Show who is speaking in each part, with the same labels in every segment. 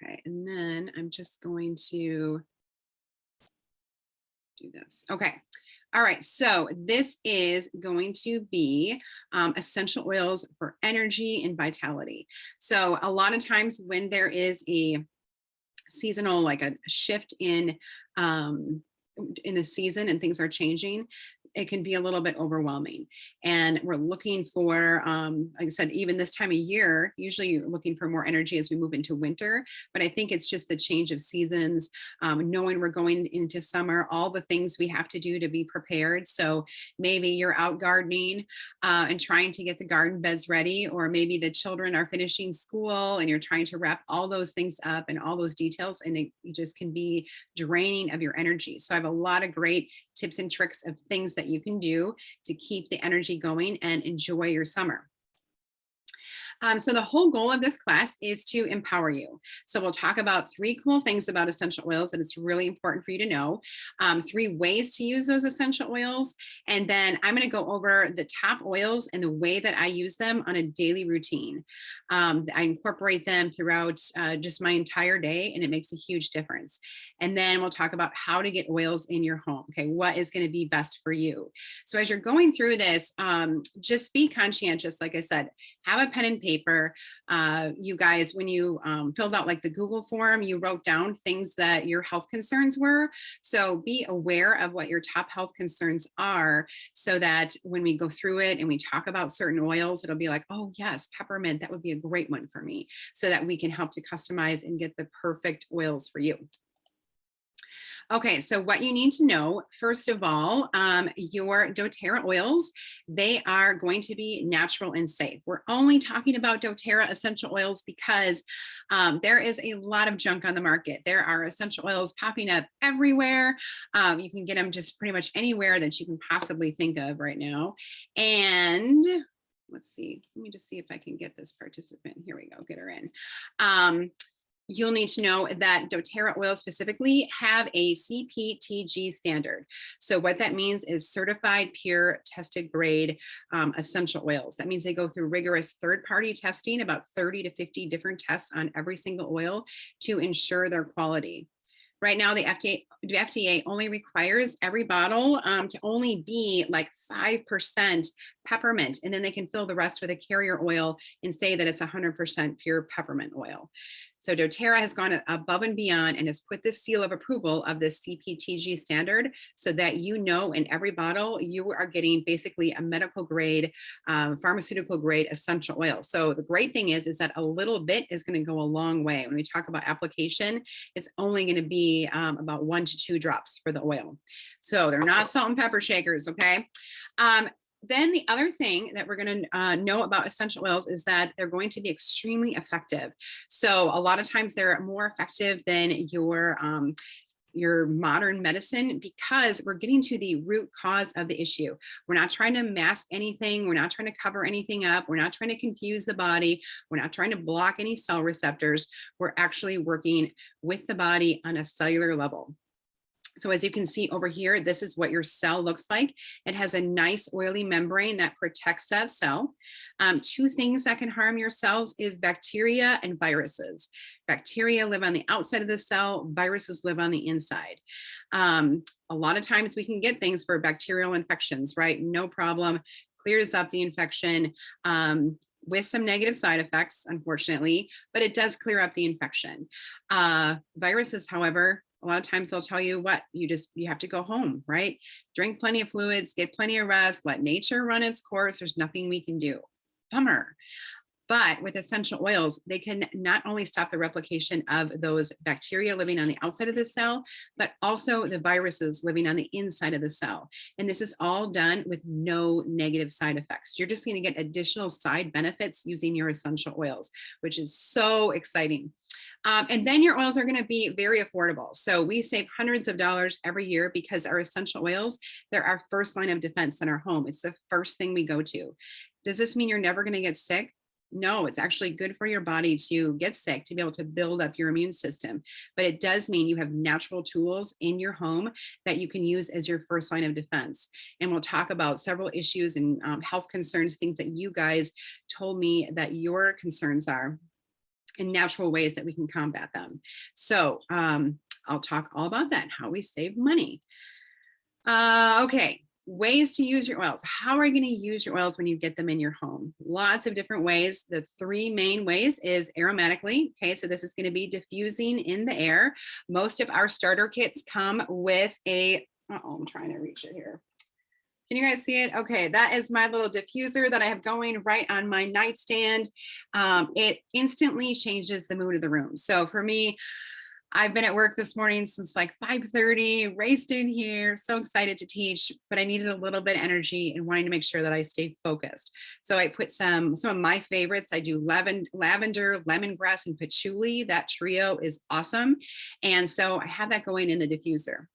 Speaker 1: Okay, and then I'm just going to do this. Okay. All right. So this is going to be essential oils for energy and vitality. So a lot of times when there is a seasonal, like a shift in the season and things are changing, it can be a little bit overwhelming. And we're looking for, like I said, even this time of year, usually you're looking for more energy as we move into winter. But I think it's just the change of seasons, knowing we're going into summer, all the things we have to do to be prepared. So maybe you're out gardening and trying to get the garden beds ready, or maybe the children are finishing school and you're trying to wrap all those things up and all those details, and it just can be draining of your energy. So I have a lot of great tips and tricks of things that you can do to keep the energy going and enjoy your summer. So the whole goal of this class is to empower you. So we'll talk about 3 cool things about essential oils that it's really important for you to know, 3 ways to use those essential oils, and then I'm going to go over the top oils and the way that I use them on a daily routine. I incorporate them throughout just my entire day, and it makes a huge difference. And then we'll talk about how to get oils in your home. Okay, what is going to be best for you? So as you're going through this, just be conscientious. Like I said, have a pen and paper. You guys, when you filled out like the Google form, you wrote down things that your health concerns were. So be aware of what your top health concerns are, so that when we go through it and we talk about certain oils, it'll be like, oh yes, peppermint, that would be a great one for me, so that we can help to customize and get the perfect oils for you. Okay, so what you need to know, first of all, your doTERRA oils, they are going to be natural and safe. We're only talking about doTERRA essential oils because there is a lot of junk on the market. There are essential oils popping up everywhere. You can get them just pretty much anywhere that you can possibly think of right now. And let's see, let me just see if I can get this participant. Here we go, get her in. You'll need to know that doTERRA oils specifically have a CPTG standard. So what that means is certified, pure, tested grade essential oils. That means they go through rigorous third-party testing, about 30 to 50 different tests on every single oil to ensure their quality. Right now, the FDA only requires every bottle to only be like 5% peppermint, and then they can fill the rest with a carrier oil and say that it's 100% pure peppermint oil. So doTERRA has gone above and beyond and has put this seal of approval of this CPTG standard, so that you know in every bottle you are getting basically a medical grade, pharmaceutical grade essential oil. So the great thing is that a little bit is going to go a long way. When we talk about application, it's only going to be about 1 to 2 drops for the oil. So they're not salt and pepper shakers, okay? Then the other thing that we're going to know about essential oils is that they're going to be extremely effective. So a lot of times they're more effective than your modern medicine, because we're getting to the root cause of the issue. We're not trying to mask anything. We're not trying to cover anything up. We're not trying to confuse the body. We're not trying to block any cell receptors. We're actually working with the body on a cellular level. So as you can see over here, this is what your cell looks like. It has a nice oily membrane that protects that cell. 2 things that can harm your cells is bacteria and viruses. Bacteria live on the outside of the cell, viruses live on the inside. A lot of times we can get things for bacterial infections, right? No problem, clears up the infection. With some negative side effects, unfortunately, but it does clear up the infection. Viruses, however, a lot of times they'll tell you what, you have to go home, right? Drink plenty of fluids, get plenty of rest, let nature run its course. There's nothing we can do. Bummer. But with essential oils, they can not only stop the replication of those bacteria living on the outside of the cell, but also the viruses living on the inside of the cell. And this is all done with no negative side effects. You're just going to get additional side benefits using your essential oils, which is so exciting. And then your oils are going to be very affordable. So we save hundreds of dollars every year because our essential oils, they're our first line of defense in our home. It's the first thing we go to. Does this mean you're never going to get sick? No, it's actually good for your body to get sick, to be able to build up your immune system. But it does mean you have natural tools in your home that you can use as your first line of defense. And we'll talk about several issues and health concerns, things that you guys told me that your concerns are. and natural ways that we can combat them. So I'll talk all about that, how we save money. Okay, ways to use your oils. How are you going to use your oils when you get them in your home? Lots of different ways. The three main ways is aromatically. Okay, so this is going to be diffusing in the air. Most of our starter kits come with a, I'm trying to reach it here. Can you guys see it? Okay, that is my little diffuser that I have going right on my nightstand. It instantly changes the mood of the room. So for me, I've been at work this morning since like 5:30, raced in here, so excited to teach, but I needed a little bit of energy and wanting to make sure that I stayed focused. So I put some of my favorites. I do lavender, lemongrass, and patchouli. That trio is awesome. And so I have that going in the diffuser.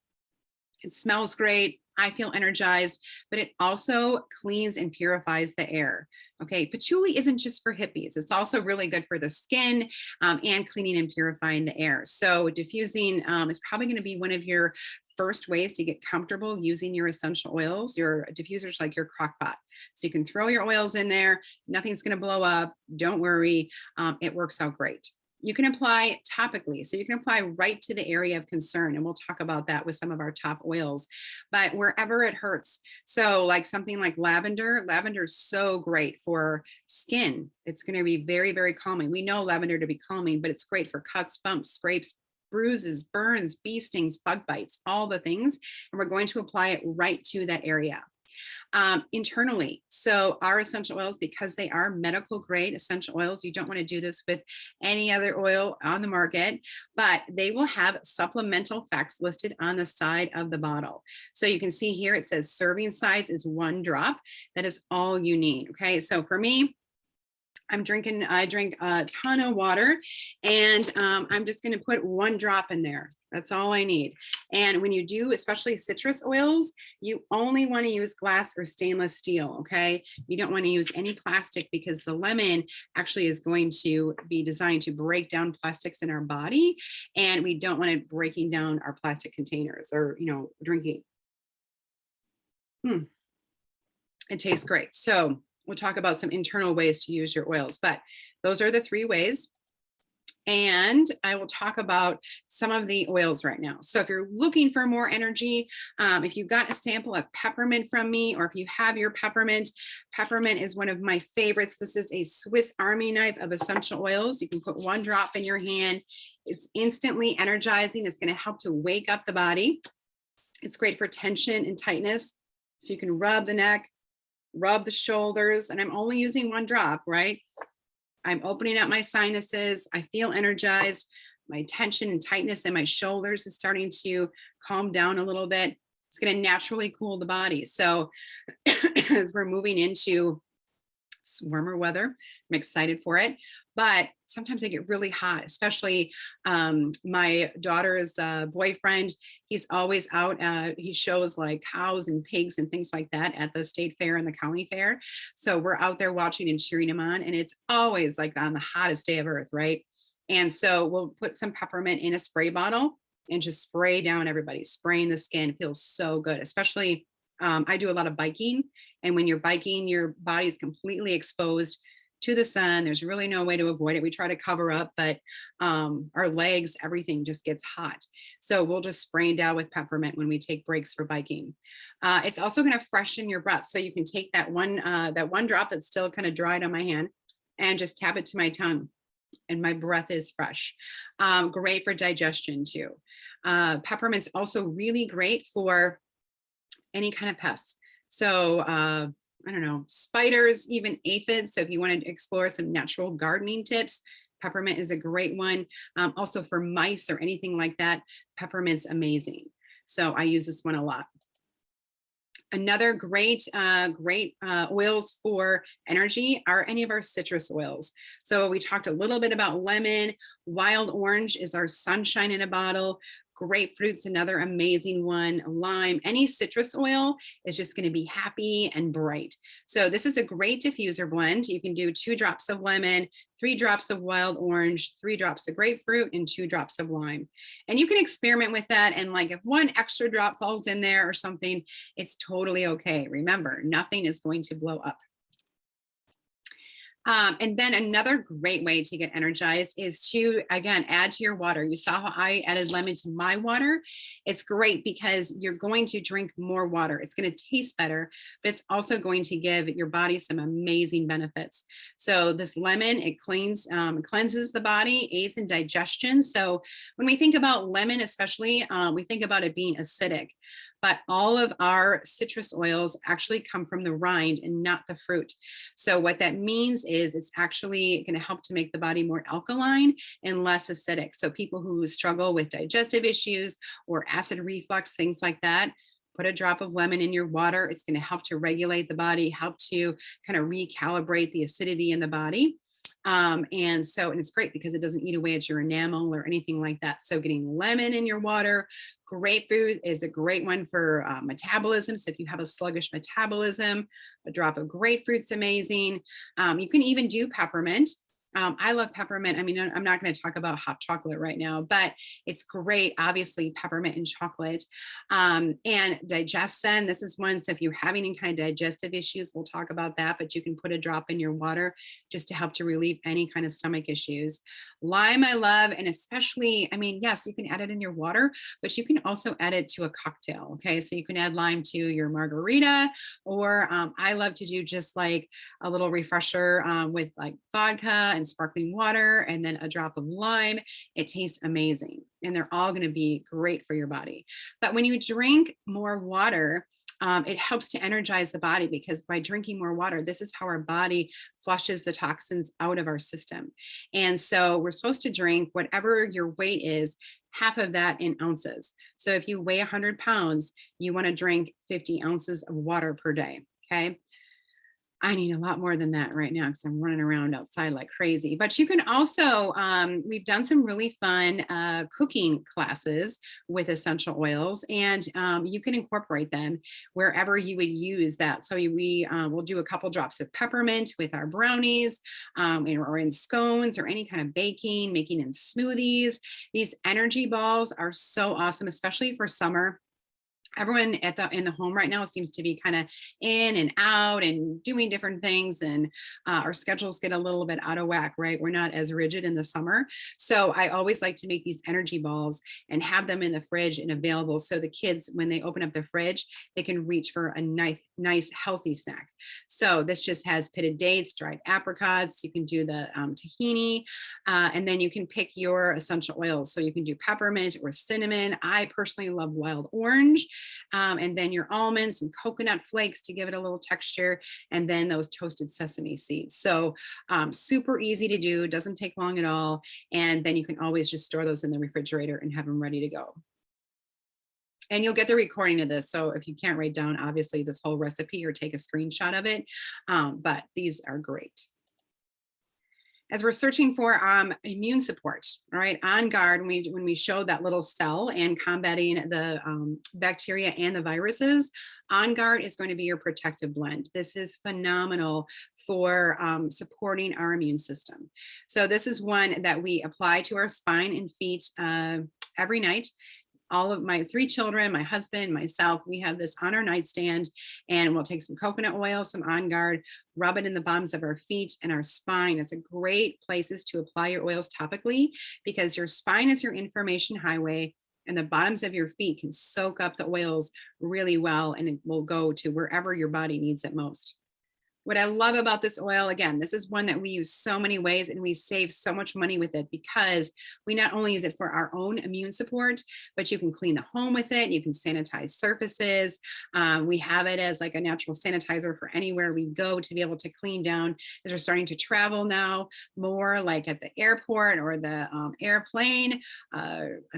Speaker 1: It smells great. I feel energized, but it also cleans and purifies the air. Okay, patchouli isn't just for hippies. It's also really good for the skin and cleaning and purifying the air. So diffusing is probably going to be one of your first ways to get comfortable using your essential oils. Your diffusers like your crock pot. So you can throw your oils in there. Nothing's going to blow up. Don't worry. It works out great. You can apply topically. So you can apply right to the area of concern. And we'll talk about that with some of our top oils, but wherever it hurts. So like something like lavender is so great for skin. It's going to be very, very calming. We know lavender to be calming, but it's great for cuts, bumps, scrapes, bruises, burns, bee stings, bug bites, all the things. And we're going to apply it right to that area. Internally. So our essential oils, because they are medical grade essential oils, you don't want to do this with any other oil on the market, but they will have supplemental facts listed on the side of the bottle. So you can see here, it says serving size is 1 drop. That is all you need. Okay. So for me, I drink a ton of water, and I'm just going to put 1 drop in there. That's all I need. And when you do, especially citrus oils, you only want to use glass or stainless steel, okay? You don't want to use any plastic, because the lemon actually is going to be designed to break down plastics in our body, and we don't want it breaking down our plastic containers or, drinking. It tastes great. So we'll talk about some internal ways to use your oils, but those are the 3 ways. And I will talk about some of the oils right now. So if you're looking for more energy, if you got a sample of peppermint from me, or if you have your peppermint is one of my favorites. This is a Swiss Army knife of essential oils. You can put 1 drop in your hand. It's instantly energizing. It's going to help to wake up the body. It's great for tension and tightness. So you can rub the neck, rub the shoulders, and I'm only using 1 drop, right? I'm opening up my sinuses. I feel energized. My tension and tightness in my shoulders is starting to calm down a little bit. It's going to naturally cool the body. So as we're moving into warmer weather, I'm excited for it. But sometimes I get really hot, especially my daughter's boyfriend. He's always out. He shows like cows and pigs and things like that at the state fair and the county fair. So we're out there watching and cheering him on. And it's always like on the hottest day of earth, right? And so we'll put some peppermint in a spray bottle and just spray down everybody. Spraying the skin. It feels so good, especially I do a lot of biking. And when you're biking, your body's completely exposed to the sun. There's really no way to avoid it. We try to cover up, but our legs, everything just gets hot. So we'll just spray it down with peppermint when we take breaks for biking. It's also going to freshen your breath. So you can take that one drop that's still kind of dried on my hand and just tap it to my tongue, and my breath is fresh. Great for digestion too. Peppermint's also really great for any kind of pests. So I don't know, spiders, even aphids. So if you want to explore some natural gardening tips, peppermint is a great one. Also for mice or anything like that, peppermint's amazing. So I use this one a lot. Another great oils for energy are any of our citrus oils. So we talked a little bit about lemon. Wild orange is our sunshine in a bottle. Grapefruit's another amazing one. Lime, any citrus oil is just going to be happy and bright. So this is a great diffuser blend. You can do 2 drops of lemon, 3 drops of wild orange, 3 drops of grapefruit, and 2 drops of lime. And you can experiment with that. And like if 1 extra drop falls in there or something, it's totally okay. Remember, nothing is going to blow up. And then another great way to get energized is to, again, add to your water. You saw how I added lemon to my water. It's great because you're going to drink more water. It's going to taste better, but it's also going to give your body some amazing benefits. So this lemon, it cleanses the body, aids in digestion. So when we think about lemon, especially, we think about it being acidic. But all of our citrus oils actually come from the rind and not the fruit. So what that means is it's actually going to help to make the body more alkaline and less acidic. So people who struggle with digestive issues or acid reflux, things like that, put a drop of lemon in your water. It's going to help to regulate the body, help to kind of recalibrate the acidity in the body. And it's great because it doesn't eat away at your enamel or anything like that. So getting lemon in your water, grapefruit is a great one for metabolism. So if you have a sluggish metabolism, a drop of grapefruit's amazing. You can even do peppermint. I love peppermint. I mean, I'm not going to talk about hot chocolate right now, but it's great. Obviously, peppermint and chocolate. And Digestzen, this is one. So if you're having any kind of digestive issues, we'll talk about that, but you can put a drop in your water just to help to relieve any kind of stomach issues. Lime, I love. And especially, I mean, yes, you can add it in your water, but you can also add it to a cocktail. Okay. So you can add lime to your margarita, or I love to do just like a little refresher with like vodka and sparkling water and then a drop of lime. It tastes amazing. And they're all going to be great for your body. But when you drink more water, it helps to energize the body, because by drinking more water, this is how our body flushes the toxins out of our system. And so we're supposed to drink whatever your weight is, half of that in ounces. So if you weigh 100 pounds, you want to drink 50 ounces of water per day. Okay. I need a lot more than that right now because I'm running around outside like crazy. But you can also, we've done some really fun cooking classes with essential oils, and you can incorporate them wherever you would use that. So we will do a couple drops of peppermint with our brownies, or in scones, or any kind of baking, making in smoothies. These energy balls are so awesome, especially for summer. Everyone in the home right now seems to be kind of in and out and doing different things, and our schedules get a little bit out of whack, right? We're not as rigid in the summer. So I always like to make these energy balls and have them in the fridge and available, so the kids, when they open up the fridge, they can reach for a nice healthy snack. So this just has pitted dates, dried apricots. You can do the tahini, and then you can pick your essential oils. So you can do peppermint or cinnamon. I personally love wild orange. And then your almonds and coconut flakes to give it a little texture, and then those toasted sesame seeds. So super easy to do, doesn't take long at all. And then you can always just store those in the refrigerator and have them ready to go. And you'll get the recording of this. So if you can't write down, obviously, this whole recipe or take a screenshot of it, but these are great. As we're searching for immune support, all right, Onguard, when we showed that little cell and combating the bacteria and the viruses, Onguard is going to be your protective blend. This is phenomenal for supporting our immune system. So this is one that we apply to our spine and feet every night. All of my 3 children, my husband, myself, we have this on our nightstand, and we'll take some coconut oil, some Onguard, rub it in the bottoms of our feet and our spine. It's a great places to apply your oils topically, because your spine is your information highway, and the bottoms of your feet can soak up the oils really well, and it will go to wherever your body needs it most. What I love about this oil, again, this is one that we use so many ways, and we save so much money with it, because we not only use it for our own immune support, but you can clean the home with it. You can sanitize surfaces. We have it as like a natural sanitizer for anywhere we go to be able to clean down, as we're starting to travel now more, like at the airport or the airplane,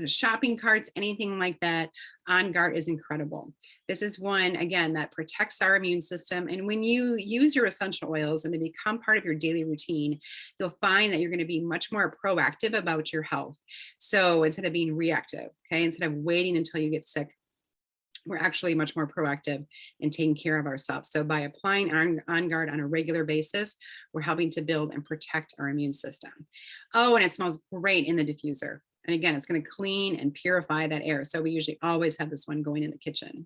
Speaker 1: shopping carts, anything like that. Onguard is incredible. This is one, again, that protects our immune system. And when you use your essential oils and they become part of your daily routine, you'll find that you're going to be much more proactive about your health. So instead of being reactive, okay, instead of waiting until you get sick, we're actually much more proactive in taking care of ourselves. So by applying Onguard on a regular basis, we're helping to build and protect our immune system. Oh, and it smells great in the diffuser. And again, it's going to clean and purify that air. So we usually always have this one going in the kitchen.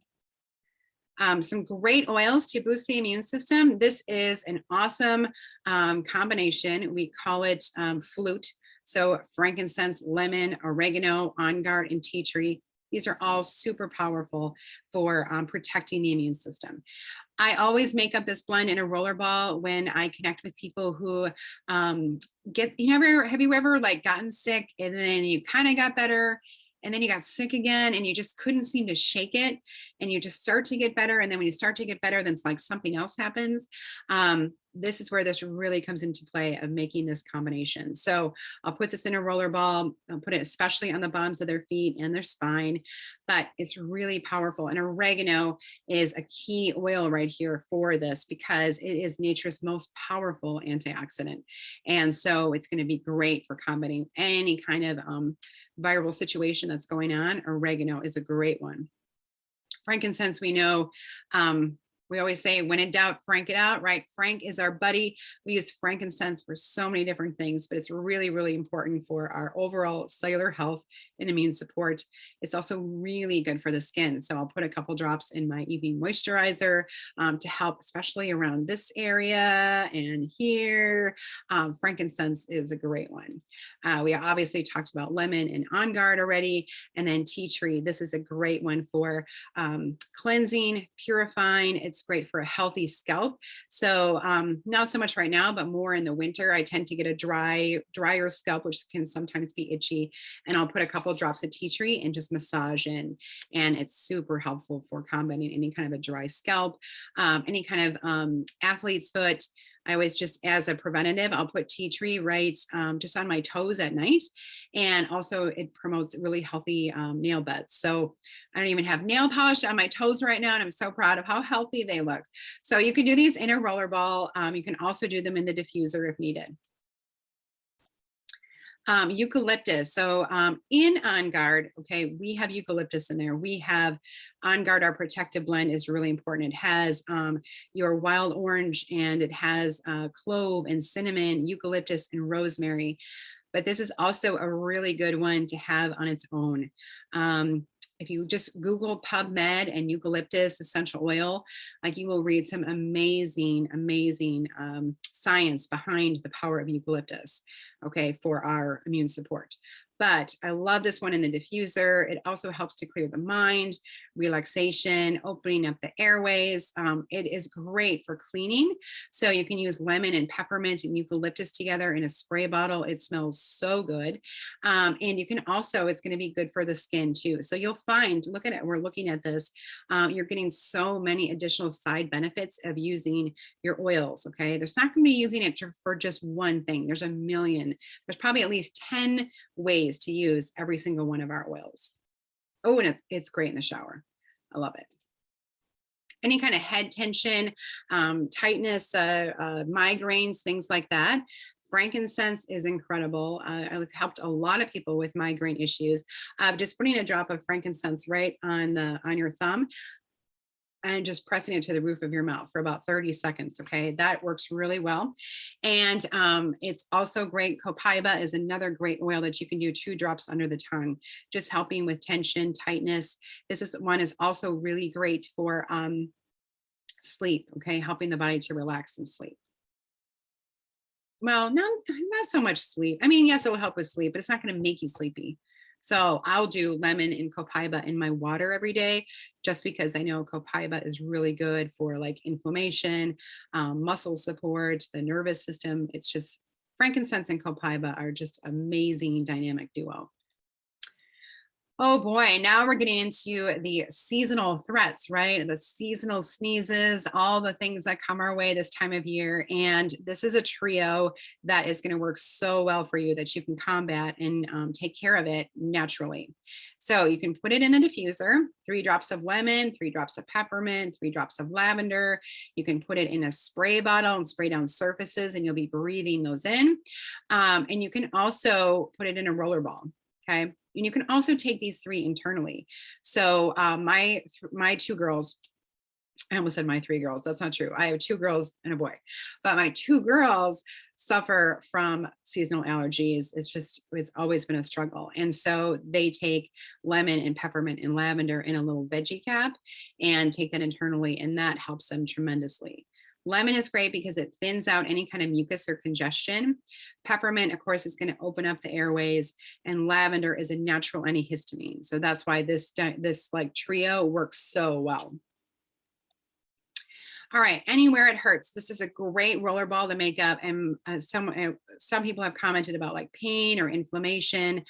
Speaker 1: Some great oils to boost the immune system. This is an awesome combination. We call it flute. So frankincense, lemon, oregano, onguard, and tea tree. These are all super powerful for protecting the immune system. I always make up this blend in a roller ball when I connect with people who have you ever like gotten sick and then you kind of got better and then you got sick again and you just couldn't seem to shake it and you just start to get better. And then when you start to get better, then it's like something else happens. This is where this really comes into play of making this combination. So I'll put this in a roller ball. I'll put it especially on the bottoms of their feet and their spine, but it's really powerful. And oregano is a key oil right here for this because it is nature's most powerful antioxidant. And so it's going to be great for combating any kind of viral situation that's going on. Oregano is a great one. Frankincense, we know, we always say, when in doubt, frank it out, right? Frank is our buddy. We use frankincense for so many different things, but it's really, really important for our overall cellular health and immune support. It's also really good for the skin. So I'll put a couple drops in my evening moisturizer to help, especially around this area and here. Frankincense is a great one. We obviously talked about lemon and onguard already, and then tea tree. This is a great one for cleansing, purifying. It's great for a healthy scalp. So not so much right now, but more in the winter. I tend to get a drier scalp, which can sometimes be itchy. And I'll put a couple drops of tea tree and just massage in. And it's super helpful for combating any kind of a dry scalp, any kind of athlete's foot. I always just, as a preventative, I'll put tea tree right just on my toes at night. And also it promotes really healthy nail beds. So I don't even have nail polish on my toes right now. And I'm so proud of how healthy they look. So you can do these in a roller ball. You can also do them in the diffuser if needed. Eucalyptus. So in Onguard, okay, we have eucalyptus in there. We have Onguard, our protective blend is really important. It has your wild orange and it has clove and cinnamon, eucalyptus and rosemary. But this is also a really good one to have on its own. If you just Google PubMed and eucalyptus essential oil, like you will read some amazing, amazing science behind the power of eucalyptus, okay, for our immune support. But I love this one in the diffuser. It also helps to clear the mind, relaxation, opening up the airways. It is great for cleaning. So you can use lemon and peppermint and eucalyptus together in a spray bottle. It smells so good. And you can also, it's going to be good for the skin too. So you'll find, look at it, we're looking at this, you're getting so many additional side benefits of using your oils, okay? There's not going to be using it for just one thing. There's a million. There's probably at least 10 ways to use every single one of our oils. Oh, and it's great in the shower. I love it. Any kind of head tension, tightness, migraines, things like that. Frankincense is incredible. I've helped a lot of people with migraine issues. Just putting a drop of frankincense right on your thumb and just pressing it to the roof of your mouth for about 30 seconds. Okay, that works really well. And it's also great. Copaiba is another great oil that you can do 2 drops under the tongue, just helping with tension, tightness. This one is also really great for sleep. Okay, helping the body to relax and sleep. Well, not so much sleep. I mean, yes, it'll help with sleep, but it's not going to make you sleepy. So I'll do lemon and copaiba in my water every day, just because I know copaiba is really good for like inflammation, muscle support, the nervous system. It's just frankincense and copaiba are just amazing dynamic duo. Oh boy, now we're getting into the seasonal threats, right? The seasonal sneezes, all the things that come our way this time of year. And this is a trio that is going to work so well for you that you can combat and take care of it naturally. So you can put it in the diffuser, 3 drops of lemon, 3 drops of peppermint, 3 drops of lavender. You can put it in a spray bottle and spray down surfaces and you'll be breathing those in. And you can also put it in a roller ball, okay? And you can also take these 3 internally. So my 2 girls, I almost said my 3 girls. That's not true. I have 2 girls and a boy, but my 2 girls suffer from seasonal allergies. It's always been a struggle. And so they take lemon and peppermint and lavender in a little veggie cap and take that internally, and that helps them tremendously. Lemon is great because it thins out any kind of mucus or congestion. Peppermint, of course, is going to open up the airways, and lavender is a natural antihistamine. So that's why this like trio works so well. All right, anywhere it hurts. This is a great roller ball to make up. And some people have commented about like pain or inflammation.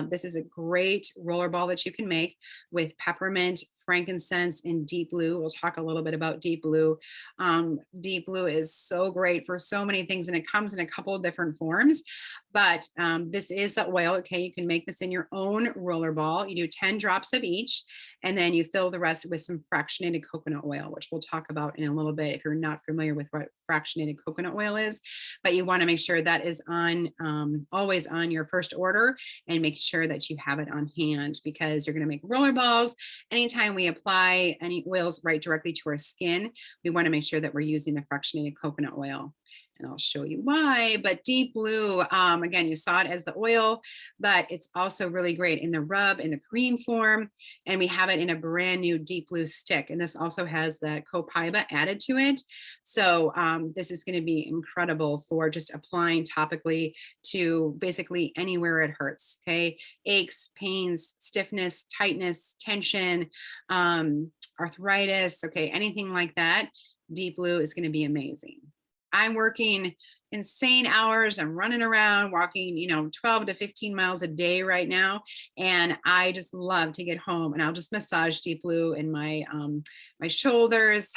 Speaker 1: This is a great roller ball that you can make with peppermint, frankincense, and deep blue. We'll talk a little bit about deep blue. Deep blue is so great for so many things, and it comes in a couple of different forms. But this is the oil. Okay, you can make this in your own roller ball. You do 10 drops of each, and then you fill the rest with some fractionated coconut oil, which we'll talk about in a little bit if you're not familiar with what fractionated coconut oil is. But you want to make sure that is on always on your first order, and make sure that you have it on hand, because you're going to make roller balls. Anytime we apply any oils right directly to our skin, we want to make sure that we're using the fractionated coconut oil. And I'll show you why. But deep blue, again, you saw it as the oil, but it's also really great in the rub, in the cream form. And we have it in a brand new deep blue stick. And this also has the Copaiba added to it. So this is going to be incredible for just applying topically to basically anywhere it hurts. Okay. Aches, pains, stiffness, tightness, tension, arthritis. Okay. Anything like that. Deep blue is going to be amazing. I'm working insane hours. I'm running around, walking, 12 to 15 miles a day right now. And I just love to get home, and I'll just massage deep blue in my shoulders,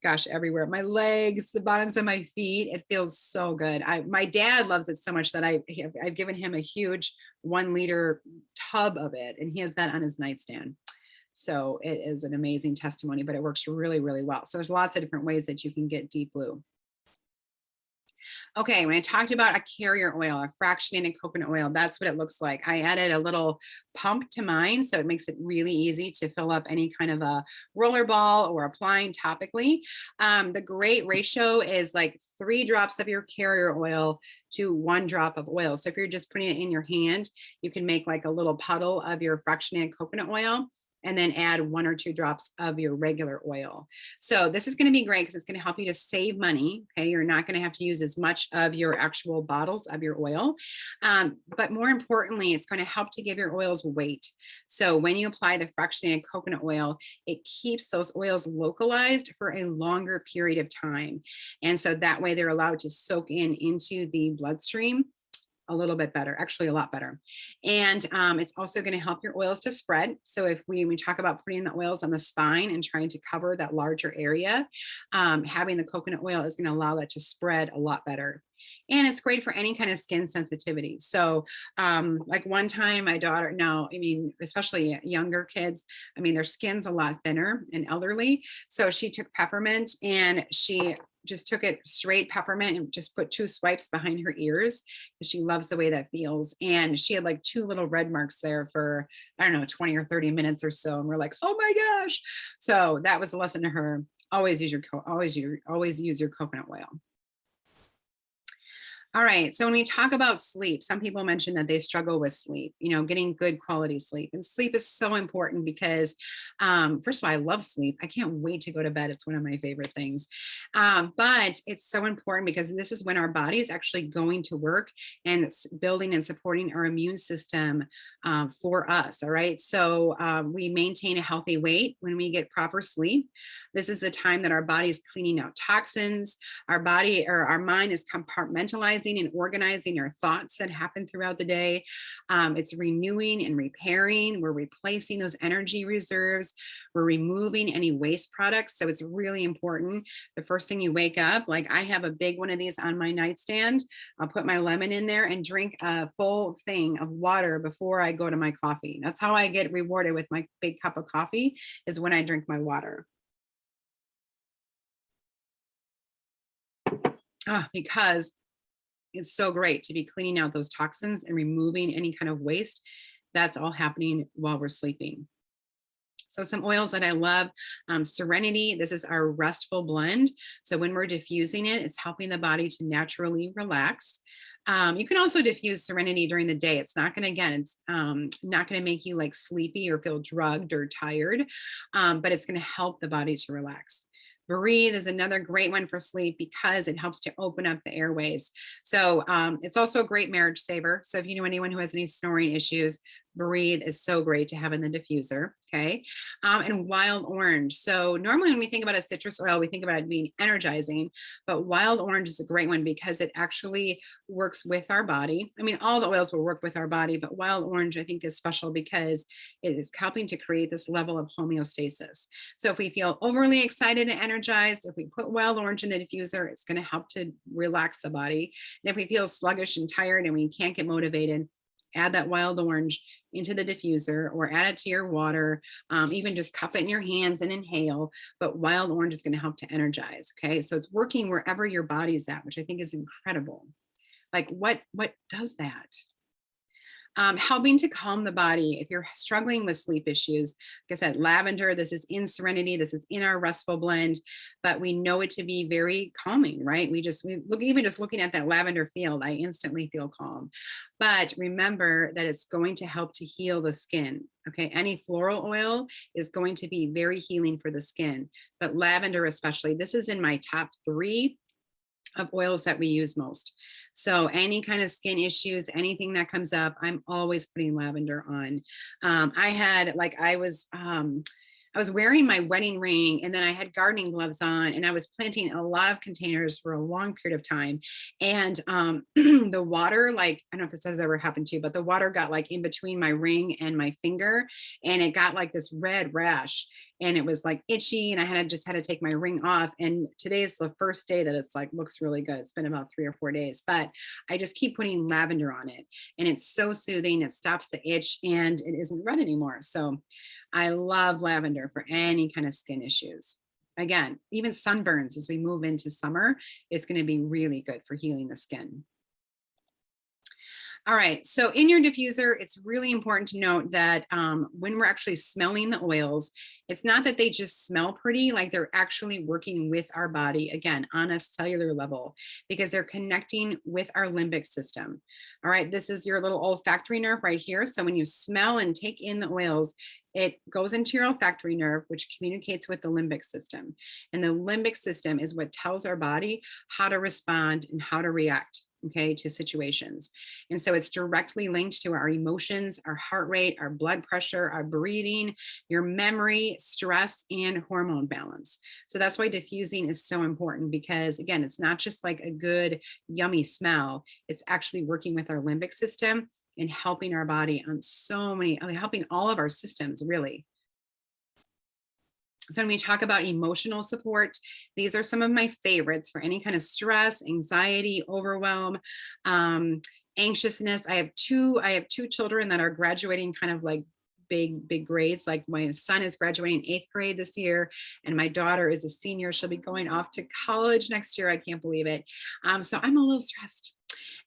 Speaker 1: gosh, everywhere, my legs, the bottoms of my feet. It feels so good. My dad loves it so much that I've given him a huge 1 liter tub of it, and he has that on his nightstand. So it is an amazing testimony, but it works really, really well. So there's lots of different ways that you can get deep blue. Okay, when I talked about a carrier oil, a fractionated coconut oil, that's what it looks like. I added a little pump to mine, so it makes it really easy to fill up any kind of a roller ball or applying topically. The great ratio is like 3 drops of your carrier oil to 1 drop of oil. So if you're just putting it in your hand, you can make like a little puddle of your fractionated coconut oil, and then add 1 or 2 drops of your regular oil. So this is going to be great because it's going to help you to save money. Okay, you're not going to have to use as much of your actual bottles of your oil. But more importantly, it's going to help to give your oils weight. So when you apply the fractionated coconut oil, it keeps those oils localized for a longer period of time. And so that way they're allowed to soak into the bloodstream a little bit better, actually a lot better. And it's also going to help your oils to spread. So if we talk about putting the oils on the spine and trying to cover that larger area, having the coconut oil is going to allow that to spread a lot better. And it's great for any kind of skin sensitivity. So like one time my daughter, especially younger kids, their skin's a lot thinner and elderly. So she took peppermint, and she just took it straight peppermint and just put 2 swipes behind her ears, because she loves the way that feels. And she had like 2 little red marks there for, 20 or 30 minutes or so. And we're like, oh my gosh. So that was a lesson to her. Always use your coconut oil. All right. So when we talk about sleep, some people mention that they struggle with sleep, getting good quality sleep. And sleep is so important because, first of all, I love sleep. I can't wait to go to bed. It's one of my favorite things. But it's so important because this is when our body is actually going to work and building and supporting our immune system for us. All right. So we maintain a healthy weight when we get proper sleep. This is the time that our body is cleaning out toxins. Our mind is compartmentalizing and organizing our thoughts that happen throughout the day. It's renewing and repairing. We're replacing those energy reserves. We're removing any waste products. So it's really important. The first thing you wake up, like I have a big one of these on my nightstand. I'll put my lemon in there and drink a full thing of water before I go to my coffee. That's how I get rewarded with my big cup of coffee, is when I drink my water. Because it's so great to be cleaning out those toxins and removing any kind of waste. That's all happening while we're sleeping. So some oils that I love, Serenity, this is our restful blend. So when we're diffusing it, it's helping the body to naturally relax. You can also diffuse Serenity during the day. It's not going to, again, it's not going to make you like sleepy or feel drugged or tired, but it's going to help the body to relax. Breathe is another great one for sleep because it helps to open up the airways. So it's also a great marriage saver. So if you know anyone who has any snoring issues, Breathe is so great to have in the diffuser. Okay. And wild orange. So normally when we think about a citrus oil, we think about it being energizing, but wild orange is a great one because it actually works with our body. I mean, all the oils will work with our body, but wild orange I think is special because it is helping to create this level of homeostasis. So if we feel overly excited and energized, if we put wild orange in the diffuser, it's going to help to relax the body. And if we feel sluggish and tired and we can't get motivated, add that wild orange into the diffuser or add it to your water, even just cup it in your hands and inhale. But wild orange is going to help to energize. Okay. So it's working wherever your body's at, which I think is incredible. Like what does that? Helping to calm the body. If you're struggling with sleep issues, like I said, lavender, this is in Serenity, this is in our restful blend, but we know it to be very calming, right? We look, even just looking at that lavender field, I instantly feel calm. But remember that it's going to help to heal the skin. Okay, any floral oil is going to be very healing for the skin, but lavender especially, this is in my top 3 of oils that we use most. So any kind of skin issues, anything that comes up, I'm always putting lavender on. I was wearing my wedding ring and then I had gardening gloves on and I was planting a lot of containers for a long period of time. And the water, like, I don't know if this has ever happened to you, but the water got like in between my ring and my finger and it got like this red rash and it was like itchy and I just had to take my ring off. And today is the first day that it's like, looks really good. It's been about 3 or 4 days, but I just keep putting lavender on it and it's so soothing. It stops the itch and it isn't red anymore. So I love lavender for any kind of skin issues. Again, even sunburns as we move into summer, it's going to be really good for healing the skin. All right, so in your diffuser, it's really important to note that when we're actually smelling the oils, it's not that they just smell pretty, like they're actually working with our body, again, on a cellular level, because they're connecting with our limbic system. All right, this is your little olfactory nerve right here. So when you smell and take in the oils, it goes into your olfactory nerve, which communicates with the limbic system. And the limbic system is what tells our body how to respond and how to react, okay, to situations. And so it's directly linked to our emotions, our heart rate, our blood pressure, our breathing, your memory, stress, and hormone balance. So that's why diffusing is so important because, again, it's not just like a good, yummy smell. It's actually working with our limbic system and helping our body on helping all of our systems, really. So when we talk about emotional support, these are some of my favorites for any kind of stress, anxiety, overwhelm, anxiousness. I have two children that are graduating kind of like big grades. Like my son is graduating 8th grade this year and my daughter is a senior. She'll be going off to college next year. I can't believe it. So I'm a little stressed.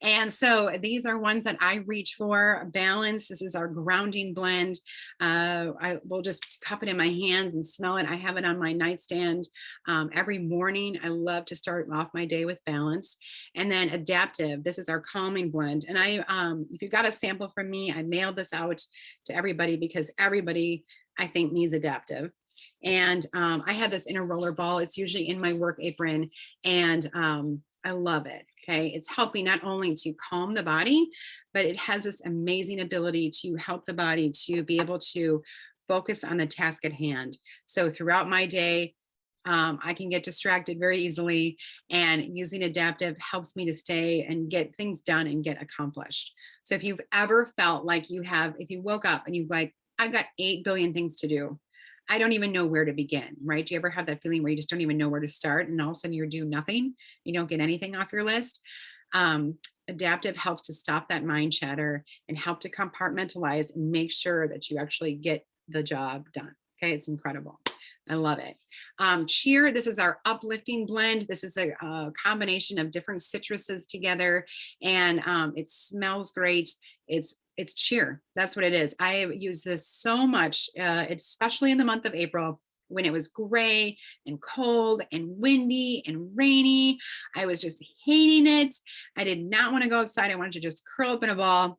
Speaker 1: And so these are ones that I reach for. Balance. This is our grounding blend. I will just cup it in my hands and smell it. I have it on my nightstand every morning. I love to start off my day with balance. And then adaptive. This is our calming blend. And if you got a sample from me, I mailed this out to everybody because everybody, I think, needs adaptive. And I have this in a roller ball. It's usually in my work apron and I love it. Okay, it's helping not only to calm the body, but it has this amazing ability to help the body to be able to focus on the task at hand. So throughout my day, I can get distracted very easily, and using adaptive helps me to stay and get things done and get accomplished. So if you've ever felt like if you woke up and you've like, I've got 8 billion things to do, I don't even know where to begin, right? Do you ever have that feeling where you just don't even know where to start and all of a sudden you're doing nothing? You don't get anything off your list. Adaptive helps to stop that mind chatter and help to compartmentalize and make sure that you actually get the job done. Okay, it's incredible. I love it. Cheer, this is our uplifting blend. This is a combination of different citruses together and it smells great. It's cheer. That's what it is. I use this so much, especially in the month of April when it was gray and cold and windy and rainy. I was just hating it. I did not want to go outside. I wanted to just curl up in a ball.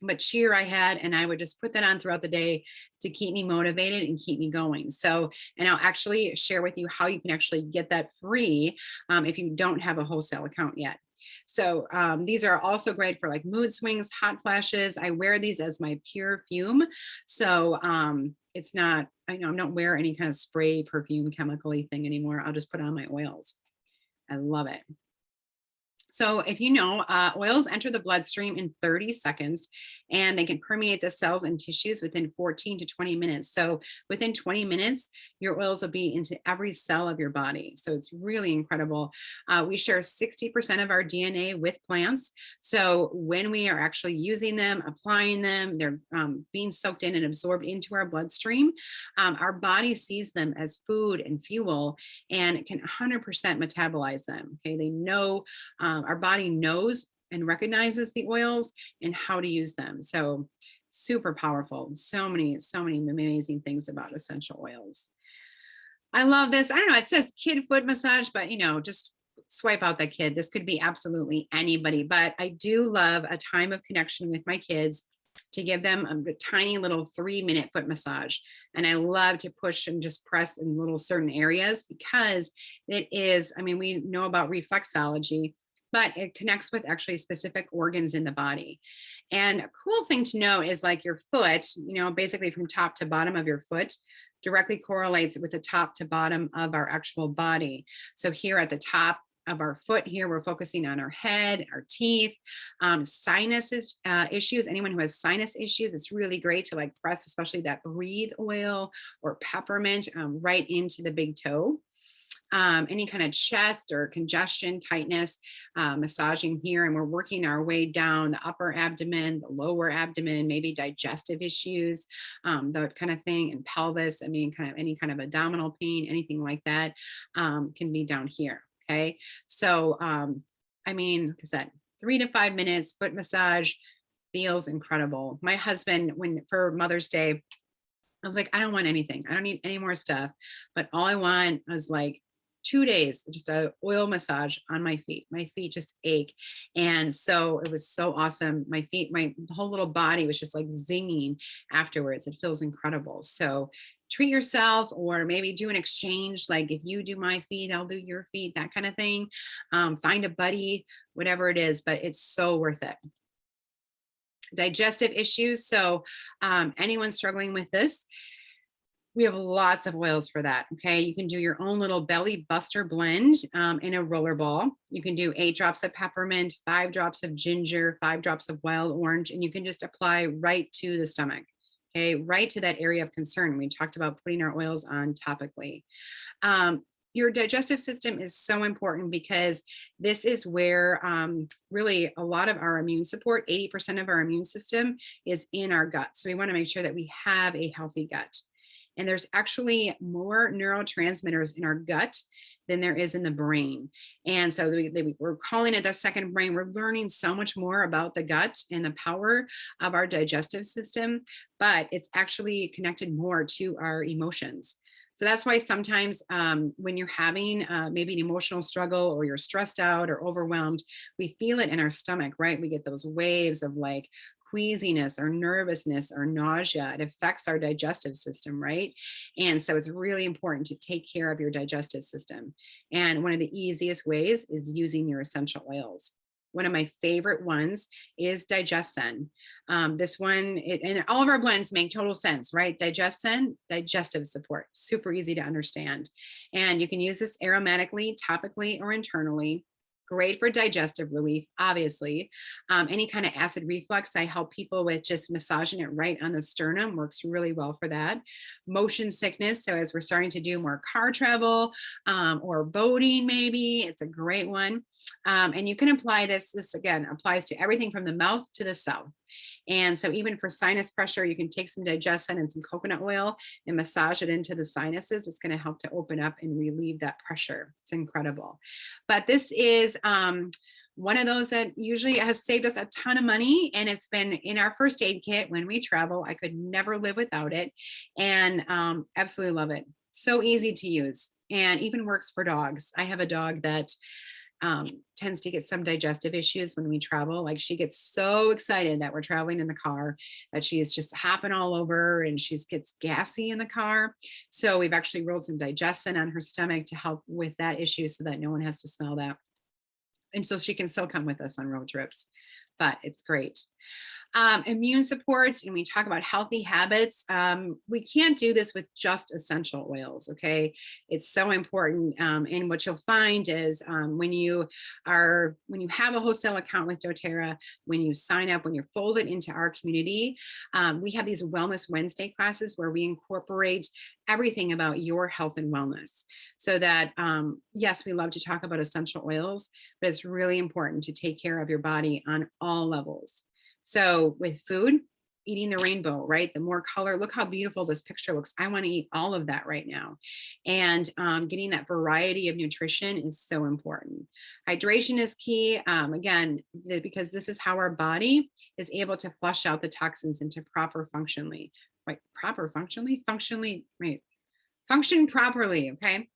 Speaker 1: But cheer I had, and I would just put that on throughout the day to keep me motivated and keep me going. So, and I'll actually share with you how you can actually get that free if you don't have a wholesale account yet. So these are also great for like mood swings, hot flashes. I wear these as my perfume. So it's not, I don't wear any kind of spray perfume chemically thing anymore. I'll just put on my oils. I love it. So if you know, oils enter the bloodstream in 30 seconds and they can permeate the cells and tissues within 14 to 20 minutes. So within 20 minutes, your oils will be into every cell of your body. So it's really incredible. We share 60% of our DNA with plants. So when we are actually using them, applying them, they're being soaked in and absorbed into our bloodstream. Our body sees them as food and fuel and can 100% metabolize them. Okay, they know, our body knows and recognizes the oils and how to use them. So super powerful. So many amazing things about essential oils. I love this. I don't know, it says kid foot massage, but just swipe out that kid. This could be absolutely anybody, but I do love a time of connection with my kids to give them a tiny little 3-minute foot massage. And I love to push and just press in little certain areas because it is, we know about reflexology, but it connects with actually specific organs in the body. And a cool thing to know is like your foot, basically from top to bottom of your foot directly correlates with the top to bottom of our actual body. So here at the top of our foot here, we're focusing on our head, our teeth, sinuses issues. Anyone who has sinus issues, it's really great to like press, especially that breathe oil or peppermint right into the big toe. Any kind of chest or congestion, tightness, massaging here. And we're working our way down the upper abdomen, the lower abdomen, maybe digestive issues, that kind of thing, and pelvis. Kind of any kind of abdominal pain, anything like that can be down here. Okay. So, like I said, 3 to 5 minutes foot massage feels incredible. My husband, for Mother's Day, I was like, I don't want anything. I don't need any more stuff. But all I want was like 2 days, just a oil massage on my feet. My feet just ache. And so it was so awesome. My feet, my whole little body was just like zinging afterwards. It feels incredible. So treat yourself, or maybe do an exchange. Like if you do my feet, I'll do your feet, that kind of thing. Find a buddy, whatever it is, but it's so worth it. Digestive issues. So anyone struggling with this, we have lots of oils for that. Okay. You can do your own little belly buster blend in a roller ball. You can do 8 drops of peppermint, 5 drops of ginger, 5 drops of wild orange, and you can just apply right to the stomach. Okay. Right to that area of concern. We talked about putting our oils on topically. Your digestive system is so important because this is where really a lot of our immune support, 80% of our immune system is in our gut. So we want to make sure that we have a healthy gut. And there's actually more neurotransmitters in our gut than there is in the brain. And so we're calling it the second brain. We're learning so much more about the gut and the power of our digestive system, but it's actually connected more to our emotions. So that's why sometimes when you're having maybe an emotional struggle, or you're stressed out or overwhelmed, we feel it in our stomach, right? We get those waves of like queasiness or nervousness or nausea. It affects our digestive system, right? And so it's really important to take care of your digestive system. And one of the easiest ways is using your essential oils. One of my favorite ones is Digestzen. This one, and all of our blends make total sense, right? Digestzen, digestive support, super easy to understand. And you can use this aromatically, topically, or internally. Great for digestive relief, obviously. Any kind of acid reflux, I help people with just massaging it right on the sternum, works really well for that. Motion sickness, so as we're starting to do more car travel or boating maybe, it's a great one. And you can apply this again, applies to everything from the mouth to the cell. And so even for sinus pressure, you can take some Digestzen and some coconut oil and massage it into the sinuses. It's going to help to open up and relieve that pressure. It's incredible. But this is one of those that usually has saved us a ton of money, and it's been in our first aid kit when we travel. I could never live without it, and absolutely love it. So easy to use, and even works for dogs. I have a dog that tends to get some digestive issues when we travel. Like, she gets so excited that we're traveling in the car that she is just hopping all over, and she gets gassy in the car. So we've actually rolled some Digestzen on her stomach to help with that issue so that no one has to smell that. And so she can still come with us on road trips, but it's great. Immune support, and we talk about healthy habits. We can't do this with just essential oils. Okay, it's so important. And what you'll find is when you have a wholesale account with DoTerra, when you sign up, when you're folded into our community, we have these Wellness Wednesday classes where we incorporate everything about your health and wellness. So that yes, we love to talk about essential oils, but it's really important to take care of your body on all levels. So with food, eating the rainbow, right? The more color, look how beautiful this picture looks. I want to eat all of that right now. And getting that variety of nutrition is so important. Hydration is key. Again, because this is how our body is able to flush out the toxins into functionally, right? Function properly. Okay.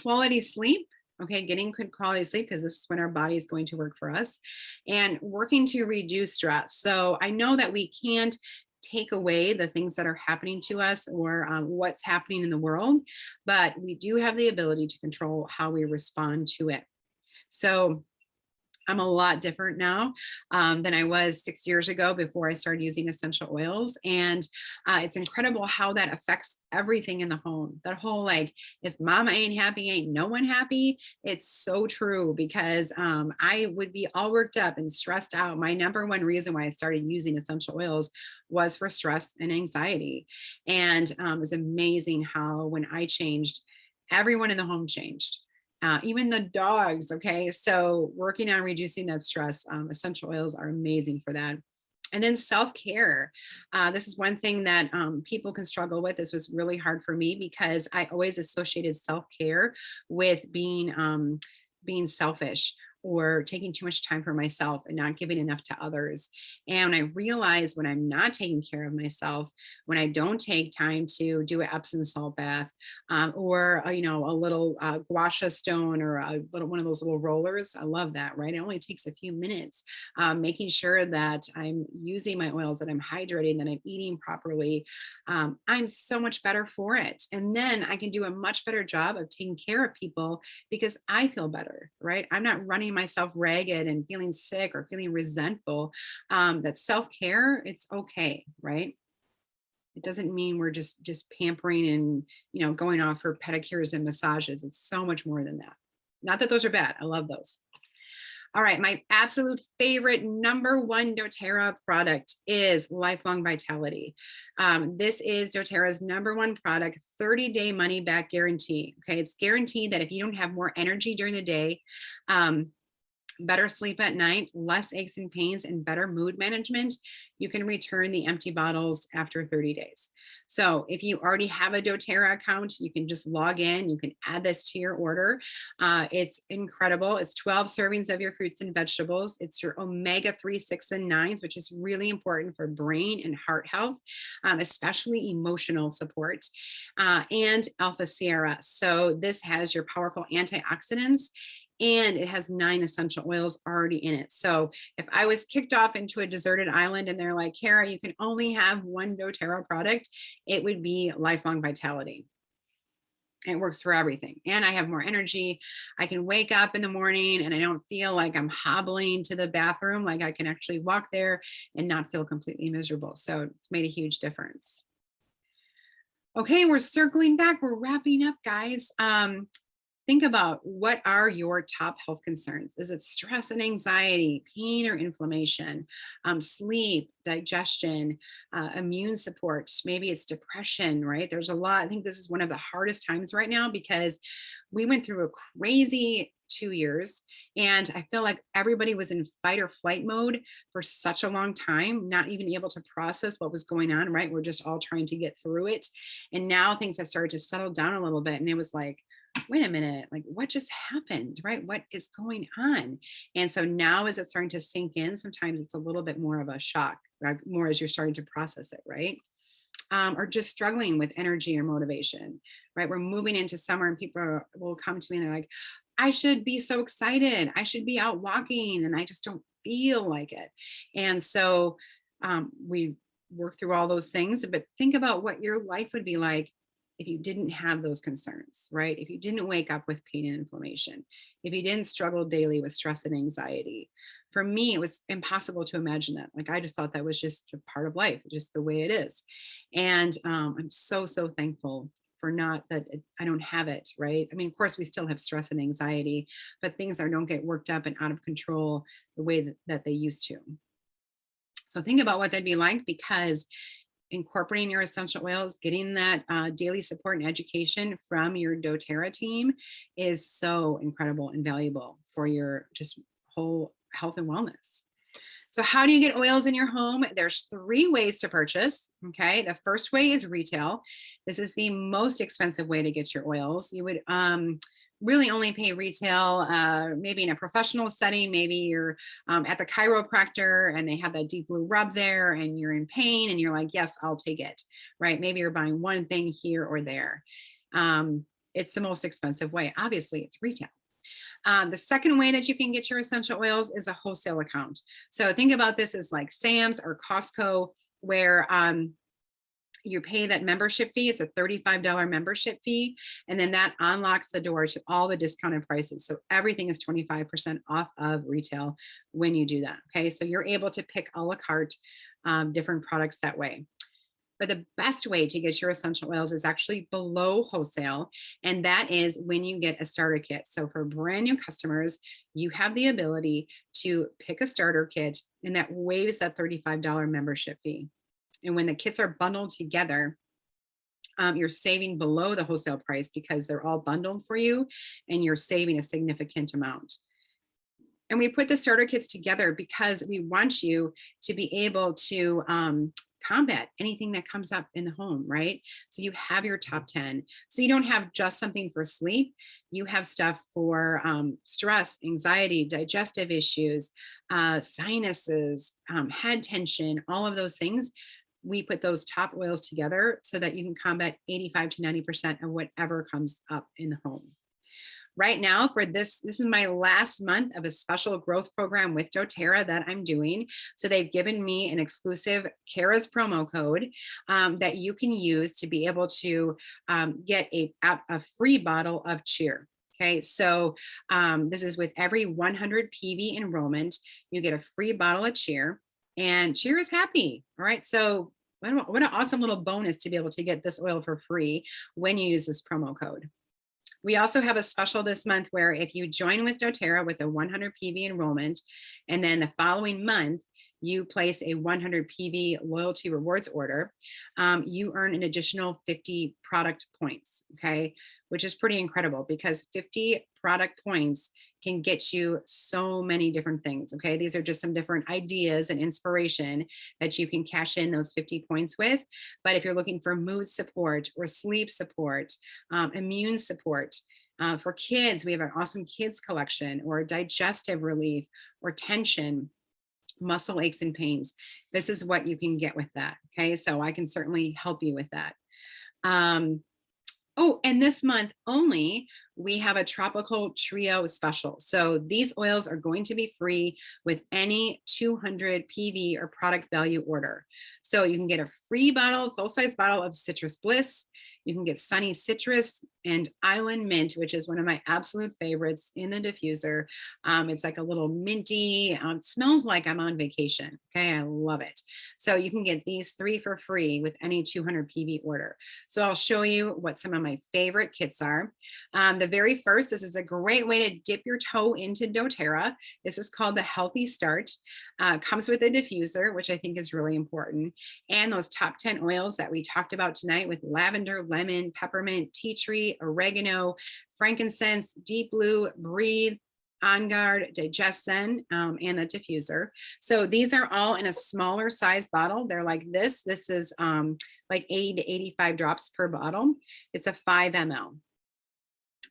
Speaker 1: Quality sleep. Okay, getting good quality sleep, because this is when our body is going to work for us, and working to reduce stress. So I know that we can't take away the things that are happening to us, or what's happening in the world, but we do have the ability to control how we respond to it. So I'm a lot different now than I was 6 years ago before I started using essential oils. And it's incredible how that affects everything in the home. That whole, like, if mama ain't happy, ain't no one happy. It's so true, because I would be all worked up and stressed out. My number one reason why I started using essential oils was for stress and anxiety. And it was amazing how when I changed, everyone in the home changed. Even the dogs. Okay. So working on reducing that stress, essential oils are amazing for that. And then self-care. This is one thing that people can struggle with. This was really hard for me because I always associated self-care with being selfish, or taking too much time for myself and not giving enough to others. And I realized when I'm not taking care of myself, when I don't take time to do an Epsom salt bath, or a little gua sha stone, or a little one of those little rollers. I love that, right? It only takes a few minutes. Making sure that I'm using my oils, that I'm hydrating, that I'm eating properly. I'm so much better for it. And then I can do a much better job of taking care of people because I feel better, right? I'm not running myself ragged and feeling sick or feeling resentful. That self-care, it's okay, right? It doesn't mean we're just pampering and going off for pedicures and massages. It's so much more than that. Not that those are bad. I love those. All right, my absolute favorite number one doTERRA product is Lifelong Vitality. This is doTERRA's number one product, 30-day money back guarantee. Okay, it's guaranteed that if you don't have more energy during the day, better sleep at night, less aches and pains, and better mood management, you can return the empty bottles after 30 days. So if you already have a doTERRA account, you can just log in, you can add this to your order. It's incredible. It's 12 servings of your fruits and vegetables. It's your omega-3, 6, and 9s, which is really important for brain and heart health, especially emotional support, and Alpha Sierra. So this has your powerful antioxidants, and it has 9 essential oils already in it. So if I was kicked off into a deserted island and they're like, Kara, you can only have one doTERRA product, it would be Lifelong Vitality. It works for everything. And I have more energy. I can wake up in the morning and I don't feel like I'm hobbling to the bathroom. Like, I can actually walk there and not feel completely miserable. So it's made a huge difference. Okay, we're circling back. We're wrapping up, guys. Think about, what are your top health concerns? Is it stress and anxiety, pain or inflammation, sleep, digestion, immune support? Maybe it's depression, right? There's a lot. I think this is one of the hardest times right now because we went through a crazy 2 years, and I feel like everybody was in fight or flight mode for such a long time, not even able to process what was going on, right? We're just all trying to get through it. And now things have started to settle down a little bit. And it was like, wait a minute, like what just happened, right? What is going on? And so now as it's starting to sink in, sometimes it's a little bit more of a shock, right? More as you're starting to process it, right? Or just struggling with energy or motivation, right? We're moving into summer and will come to me and they're like, I should be so excited. I should be out walking and I just don't feel like it. And so we work through all those things, but think about what your life would be like if you didn't have those concerns, right? If you didn't wake up with pain and inflammation, if you didn't struggle daily with stress and anxiety. For me, it was impossible to imagine that. Like, I just thought that was just a part of life, just the way it is. And I'm so, so thankful for not that I don't have it, right? I mean, of course, we still have stress and anxiety, but things don't get worked up and out of control the way that they used to. So think about what that'd be like, because incorporating your essential oils, getting that daily support and education from your doTERRA team is so incredible and valuable for your just whole health and wellness. So how do you get oils in your home? There's 3 ways to purchase. Okay. The first way is retail. This is the most expensive way to get your oils. You would really only pay retail, maybe in a professional setting. Maybe you're at the chiropractor and they have that deep blue rub there and you're in pain and you're like, yes, I'll take it, right? Maybe you're buying one thing here or there. It's the most expensive way. Obviously, it's retail. The second way that you can get your essential oils is a wholesale account. So think about this as like Sam's or Costco, where you pay that membership fee. It's a $35 membership fee. And then that unlocks the door to all the discounted prices. So everything is 25% off of retail when you do that. Okay. So you're able to pick a la carte different products that way. But the best way to get your essential oils is actually below wholesale. And that is when you get a starter kit. So for brand new customers, you have the ability to pick a starter kit and that waives that $35 membership fee. And when the kits are bundled together, you're saving below the wholesale price because they're all bundled for you and you're saving a significant amount. And we put the starter kits together because we want you to be able to combat anything that comes up in the home, right? So you have your top 10. So you don't have just something for sleep. You have stuff for stress, anxiety, digestive issues, sinuses, head tension, all of those things. We put those top oils together so that you can combat 85 to 90% of whatever comes up in the home. Right now for this is my last month of a special growth program with doTERRA that I'm doing. So they've given me an exclusive Kara's promo code that you can use to be able to get a free bottle of cheer. Okay, so this is with every 100 PV enrollment, you get a free bottle of cheer, and cheer is happy. All right, so what an awesome little bonus to be able to get this oil for free when you use this promo code. We also have a special this month where if you join with doTERRA with a 100 PV enrollment, and then the following month, you place a 100 PV loyalty rewards order, you earn an additional 50 product points, okay? Which is pretty incredible because 50 product points can get you so many different things, okay? These are just some different ideas and inspiration that you can cash in those 50 points with. But if you're looking for mood support or sleep support, immune support, for kids, we have an awesome kids collection, or digestive relief, or tension, muscle aches and pains. This is what you can get with that, okay? So I can certainly help you with that. Oh, and this month only, we have a tropical trio special. So these oils are going to be free with any 200 PV or product value order. So you can get a free bottle, full-size bottle of Citrus Bliss. You can get Sunny Citrus and Island Mint, which is one of my absolute favorites in the diffuser. It's like a little minty, smells like I'm on vacation. Okay, I love it. So you can get these 3 for free with any 200 PV order. So I'll show you what some of my favorite kits are. The very first, this is a great way to dip your toe into doTERRA. This is called the Healthy Start. Comes with a diffuser, which I think is really important. And those top 10 oils that we talked about tonight with lavender, lemon, peppermint, tea tree, oregano, frankincense, deep blue, breathe, Onguard, Digestzen, and the diffuser. So these are all in a smaller size bottle. They're like this. This is like 80 to 85 drops per bottle. It's a 5 ml.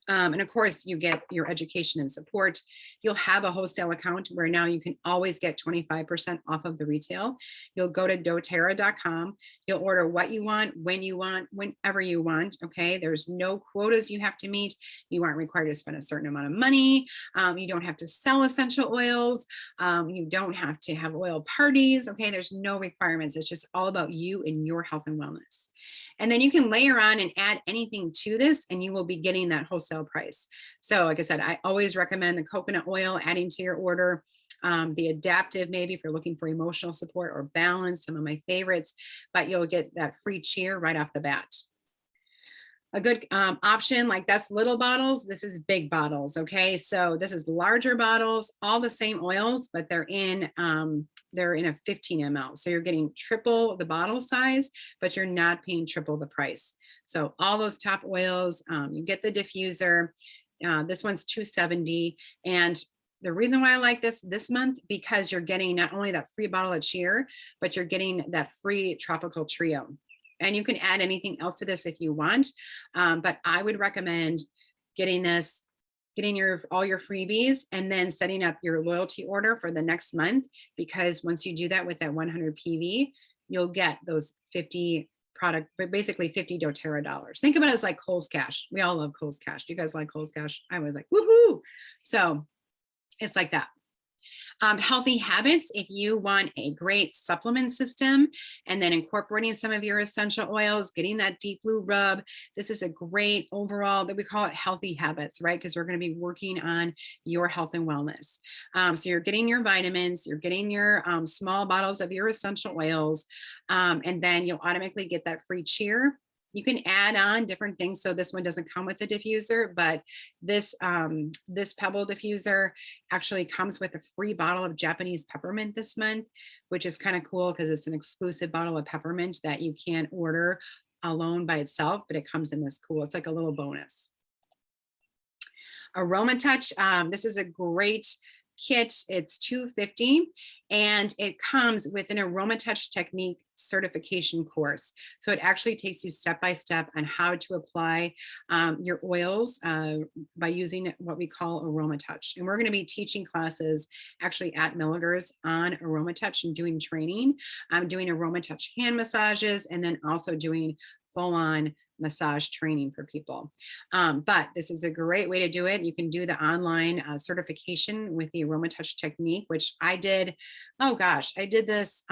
Speaker 1: And of course, you get your education and support. You'll have a wholesale account where now you can always get 25% off of the retail. You'll go to doterra.com. You'll order what you want, when you want, whenever you want. Okay. There's no quotas you have to meet. You aren't required to spend a certain amount of money. You don't have to sell essential oils. You don't have to have oil parties. Okay. There's no requirements. It's just all about you and your health and wellness. And then you can layer on and add anything to this and you will be getting that wholesale price. So like I said, I always recommend the coconut oil adding to your order, the adaptive, maybe if you're looking for emotional support or balance, some of my favorites, but you'll get that free cheer right off the bat. A good option, like that's little bottles, this is big bottles. Okay, so this is larger bottles, all the same oils, but they're in a 15 ml. So you're getting triple the bottle size, but you're not paying triple the price. So all those top oils, you get the diffuser. This one's $270. And the reason why I like this month, because you're getting not only that free bottle of cheer, but you're getting that free tropical trio. And you can add anything else to this if you want. But I would recommend getting this, getting all your freebies, and then setting up your loyalty order for the next month. Because once you do that with that 100 PV, you'll get those 50 product, but basically 50 doTERRA dollars. Think about it as like Kohl's Cash. We all love Kohl's Cash. Do you guys like Kohl's Cash? I was like, woohoo. So it's like that. Healthy habits, if you want a great supplement system and then incorporating some of your essential oils, getting that deep blue rub, this is a great overall, that we call it healthy habits, right? Because we're going to be working on your health and wellness. So you're getting your vitamins, you're getting your small bottles of your essential oils, and then you'll automatically get that free cheer. You can add on different things. So this one doesn't come with a diffuser, but this Pebble diffuser actually comes with a free bottle of Japanese peppermint this month, which is kind of cool because it's an exclusive bottle of peppermint that you can't order alone by itself, but it comes in this cool, it's like a little bonus. Aroma Touch, this is a great kit. It's $250 and it comes with an Aroma Touch technique certification course. So it actually takes you step by step on how to apply your oils by using what we call Aroma Touch. And we're going to be teaching classes actually at Milligers on Aroma Touch and doing training. I'm doing Aroma Touch hand massages and then also doing full-on massage training for people. But this is a great way to do it. You can do the online certification with the Aroma Touch technique, which I did. Oh gosh, I did this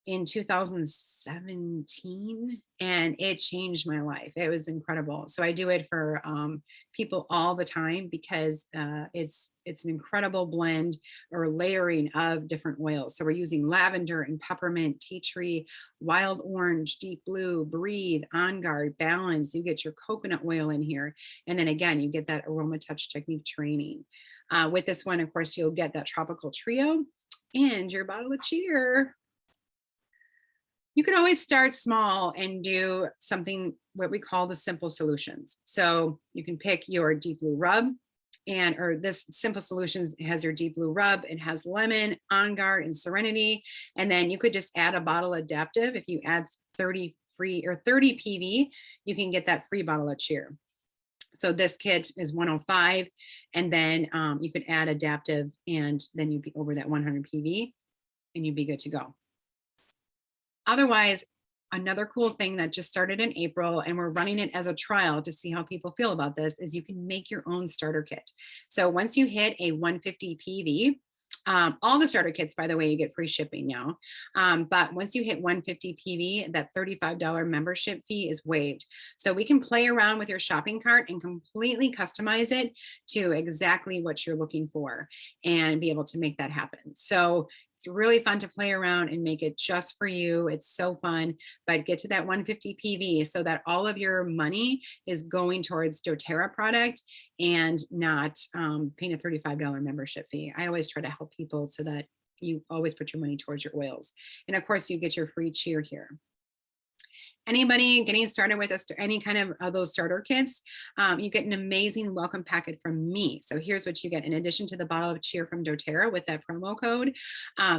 Speaker 1: in 2017 and it changed my life. It was incredible. So I do it for people all the time because it's an incredible blend or layering of different oils. So we're using lavender and peppermint, tea tree, wild orange, deep blue, breathe, Onguard, balance. You get your coconut oil in here. And then again, you get that Aroma Touch technique training. With this one, of course, you'll get that tropical trio and your bottle of cheer. You can always start small and do something, what we call the simple solutions. So you can pick your deep blue rub or this simple solutions has your deep blue rub. It has lemon, Onguard, and Serenity. And then you could just add a bottle adaptive. If you add 30 PV, you can get that free bottle of cheer. So this kit is 105. And then you could add adaptive and then you'd be over that 100 PV and you'd be good to go. Otherwise, another cool thing that just started in April, and we're running it as a trial to see how people feel about this, is you can make your own starter kit. So once you hit a 150 PV, all the starter kits, by the way, you get free shipping now. But once you hit 150 PV, that $35 membership fee is waived. So we can play around with your shopping cart and completely customize it to exactly what you're looking for and be able to make that happen. So it's really fun to play around and make it just for you. It's so fun, but get to that 150 PV so that all of your money is going towards doTERRA product and not paying a $35 membership fee. I always try to help people so that you always put your money towards your oils. And of course you get your free cheer here. Anybody getting started with any kind of those starter kits, you get an amazing welcome packet from me. So here's what you get. In addition to the bottle of cheer from doTERRA with that promo code,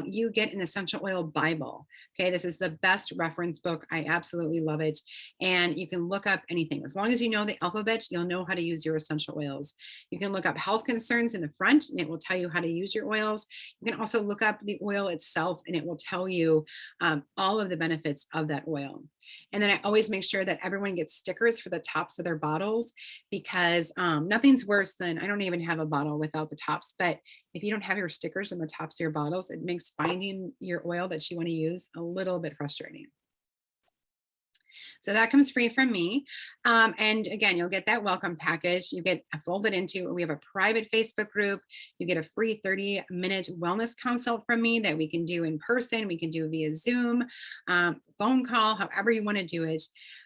Speaker 1: you get an essential oil Bible. Okay, this is the best reference book. I absolutely love it. And you can look up anything. As long as you know the alphabet, you'll know how to use your essential oils. You can look up health concerns in the front and it will tell you how to use your oils. You can also look up the oil itself and it will tell you all of the benefits of that oil. And then I always make sure that everyone gets stickers for the tops of their bottles, because nothing's worse than, I don't even have a bottle without the tops, but if you don't have your stickers on the tops of your bottles, it makes finding your oil that you want to use a little bit frustrating. So that comes free from me. And again, you'll get that welcome package. You get folded into, we have a private Facebook group. You get a free 30-minute wellness consult from me that we can do in person. We can do via Zoom, phone call, however you want to do it.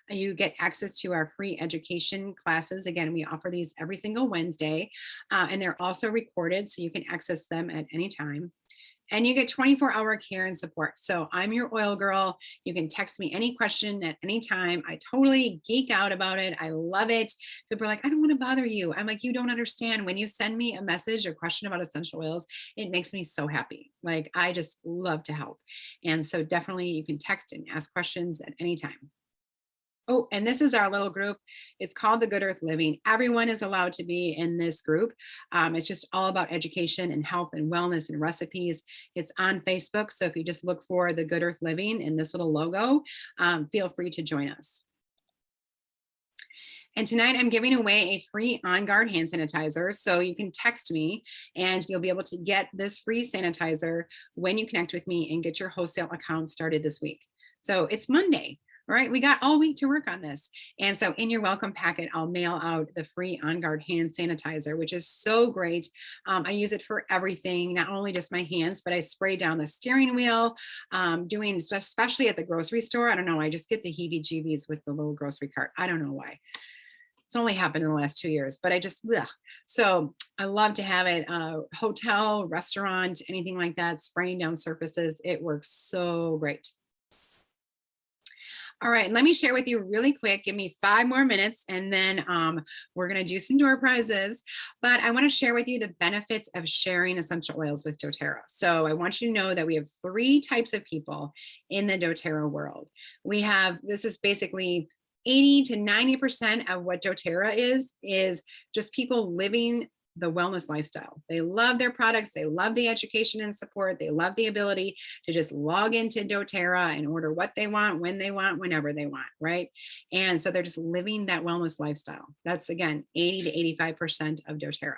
Speaker 1: You get access to our free education classes. Again, we offer these every single Wednesday, and they're also recorded, so you can access them at any time. And you get 24-hour care and support. So I'm your oil girl. You can text me any question at any time. I totally geek out about it. I love it. People are like, I don't want to bother you. I'm like, you don't understand. When you send me a message or question about essential oils, it makes me so happy. Like, I just love to help. And so definitely you can text and ask questions at any time. Oh, and this is our little group. It's called the Good Earth Living. Everyone is allowed to be in this group. It's just all about education and health and wellness and recipes. It's on Facebook. So if you just look for the Good Earth Living and this little logo, feel free to join us. And tonight I'm giving away a free Onguard hand sanitizer. So you can text me and you'll be able to get this free sanitizer when you connect with me and get your wholesale account started this week. So it's Monday. All right, we got all week to work on this. And so in your welcome packet, I'll mail out the free Onguard hand sanitizer, which is so great. I use it for everything, not only just my hands, but I spray down the steering wheel, especially at the grocery store. I don't know, I just get the heebie-jeebies with the little grocery cart. I don't know why. It's only happened in the last 2 years, but I just, ugh. So I love to have it, hotel, restaurant, anything like that, spraying down surfaces. It works so great. All right, let me share with you really quick. Give me 5 more minutes and then we're gonna do some door prizes. But I wanna share with you the benefits of sharing essential oils with doTERRA. So I want you to know that we have 3 types of people in the doTERRA world. We have, this is basically 80 to 90% of what doTERRA is just people living the wellness lifestyle. They love their products. They love the education and support. They love the ability to just log into doTERRA and order what they want, when they want, whenever they want, right? And so they're just living that wellness lifestyle. That's, again, 80 to 85% of doTERRA.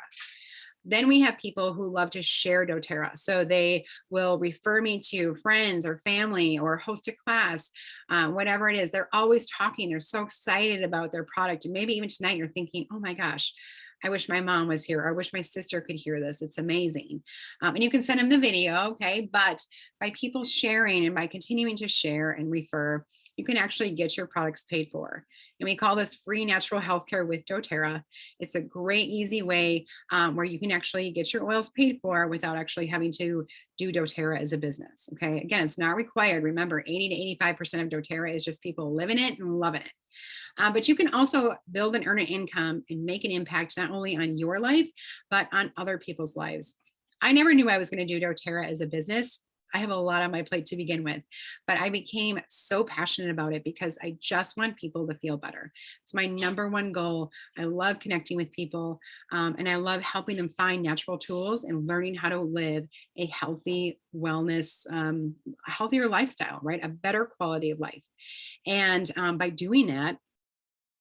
Speaker 1: Then we have people who love to share doTERRA. So they will refer me to friends or family or host a class, whatever it is. They're always talking. They're so excited about their product. And maybe even tonight you're thinking, oh my gosh, I wish my mom was here. Or I wish my sister could hear this. It's amazing. And you can send them the video, okay? But by people sharing and by continuing to share and refer, you can actually get your products paid for. And we call this free natural healthcare with doTERRA. It's a great, easy way where you can actually get your oils paid for without actually having to do doTERRA as a business, okay? Again, it's not required. Remember, 80 to 85% of doTERRA is just people living it and loving it. But you can also build and earn an income and make an impact not only on your life, but on other people's lives. I never knew I was going to do doTERRA as a business. I have a lot on my plate to begin with, but I became so passionate about it because I just want people to feel better. It's my #1 goal. I love connecting with people and I love helping them find natural tools and learning how to live a healthy wellness, a healthier lifestyle, right? A better quality of life. And by doing that,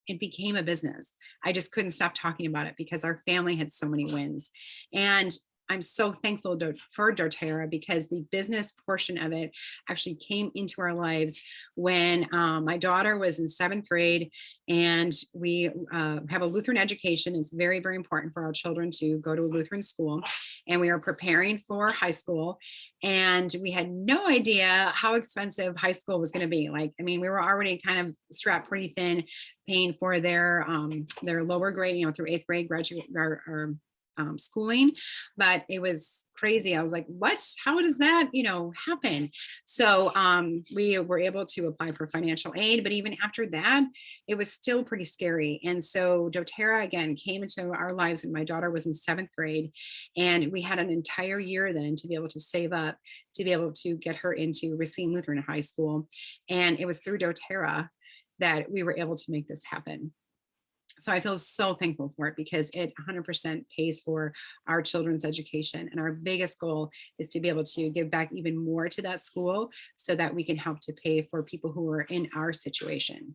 Speaker 1: it became a business. I just couldn't stop talking about it because our family had so many wins. And I'm so thankful for doTERRA because the business portion of it actually came into our lives when my daughter was in 7th grade, and we have a Lutheran education. It's very, very important for our children to go to a Lutheran school, and we were preparing for high school, and we had no idea how expensive high school was going to be. Like, I mean, we were already kind of strapped pretty thin, paying for their lower grade, through 8th grade graduate or schooling, but it was crazy. I was like, what? How does that, happen? So we were able to apply for financial aid, but even after that, it was still pretty scary. And so doTERRA again came into our lives when my daughter was in 7th grade. And we had an entire year then to be able to save up, to be able to get her into Racine Lutheran High School. And it was through doTERRA that we were able to make this happen. So I feel so thankful for it because it 100% pays for our children's education. And our biggest goal is to be able to give back even more to that school so that we can help to pay for people who are in our situation.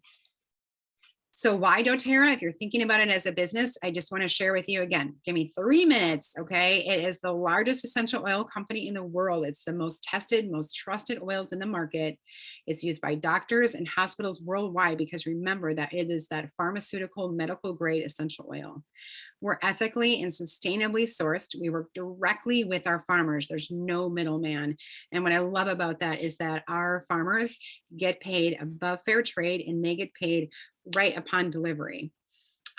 Speaker 1: So why doTERRA? If you're thinking about it as a business, I just want to share with you again, give me 3 minutes, okay? It is the largest essential oil company in the world. It's the most tested, most trusted oils in the market. It's used by doctors and hospitals worldwide because remember that it is that pharmaceutical, medical grade essential oil. We're ethically and sustainably sourced. We work directly with our farmers. There's no middleman. And what I love about that is that our farmers get paid above fair trade and they get paid right upon delivery.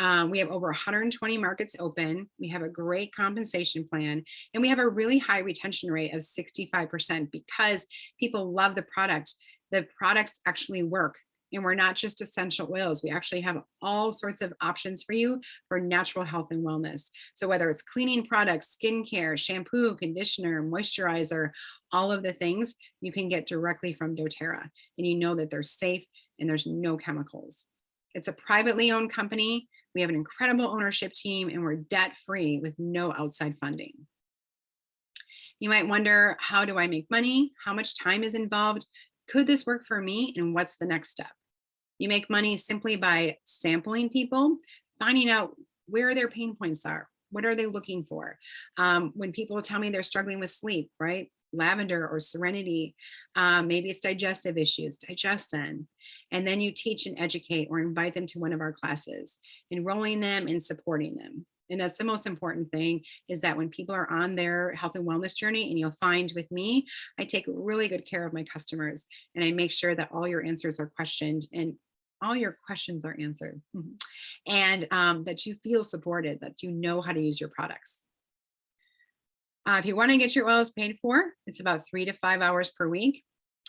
Speaker 1: We have over 120 markets open. We have a great compensation plan, and we have a really high retention rate of 65% because people love the product. The products actually work. And we're not just essential oils. We actually have all sorts of options for you for natural health and wellness. So whether it's cleaning products, skincare, shampoo, conditioner, moisturizer, all of the things you can get directly from doTERRA. And you know that they're safe and there's no chemicals. It's a privately owned company. We have an incredible ownership team and we're debt free with no outside funding. You might wonder, how do I make money? How much time is involved? Could this work for me? And what's the next step? You make money simply by sampling people, finding out where their pain points are. What are they looking for? When people tell me they're struggling with sleep, right? Lavender or Serenity, maybe it's digestive issues, Digestzen. And then you teach and educate or invite them to one of our classes, enrolling them and supporting them. And that's the most important thing, is that when people are on their health and wellness journey, and you'll find with me, I take really good care of my customers and I make sure that all your answers are questioned and all your questions are answered and that you feel supported, that you know how to use your products. If you want to get your oils paid for, it's about 3 to 5 hours per week.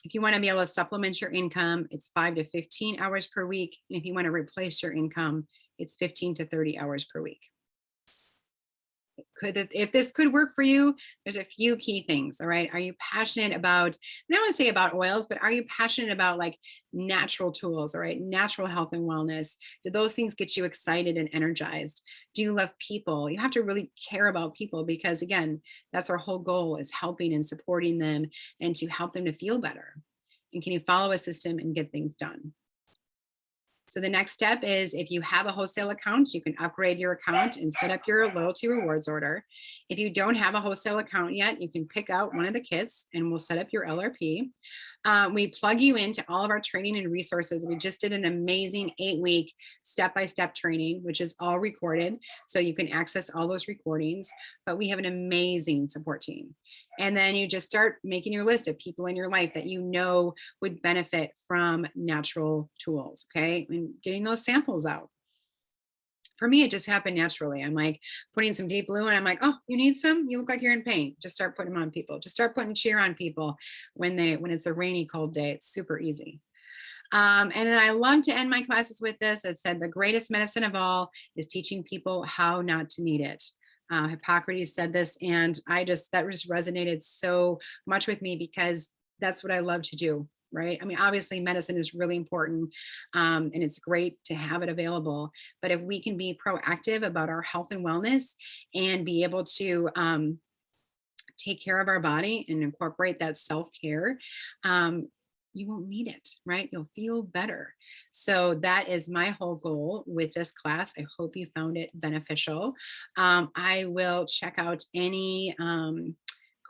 Speaker 1: If you want to be able to supplement your income, it's 5 to 15 hours per week. And if you want to replace your income, it's 15 to 30 hours per week. If this could work for you, there's a few key things. All right. Are you passionate about, and I want to say about oils, but are you passionate about like natural tools? All right. Natural health and wellness. Do those things get you excited and energized? Do you love people? You have to really care about people because again, that's our whole goal, is helping and supporting them and to help them to feel better. And can you follow a system and get things done? So the next step is, if you have a wholesale account, you can upgrade your account and set up your loyalty rewards order. If you don't have a wholesale account yet, you can pick out one of the kits and we'll set up your LRP. We plug you into all of our training and resources. We just did an amazing 8-week step-by-step training, which is all recorded. So you can access all those recordings, but we have an amazing support team. And then you just start making your list of people in your life that you know would benefit from natural tools, okay? And getting those samples out. For me, it just happened naturally. I'm like putting some deep blue and I'm like, oh, you need some? You look like you're in pain. Just start putting them on people. Just start putting cheer on people when it's a rainy, cold day. It's super easy. And then I love to end my classes with this. It said the greatest medicine of all is teaching people how not to need it. Hippocrates said this, and that just resonated so much with me because that's what I love to do, right? I mean, obviously medicine is really important, and it's great to have it available, but if we can be proactive about our health and wellness and be able to take care of our body and incorporate that self-care, you won't need it, right? You'll feel better. So that is my whole goal with this class. I hope you found it beneficial. I will check out any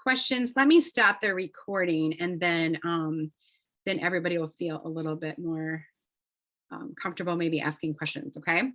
Speaker 1: questions. Let me stop the recording and then everybody will feel a little bit more comfortable maybe asking questions, okay?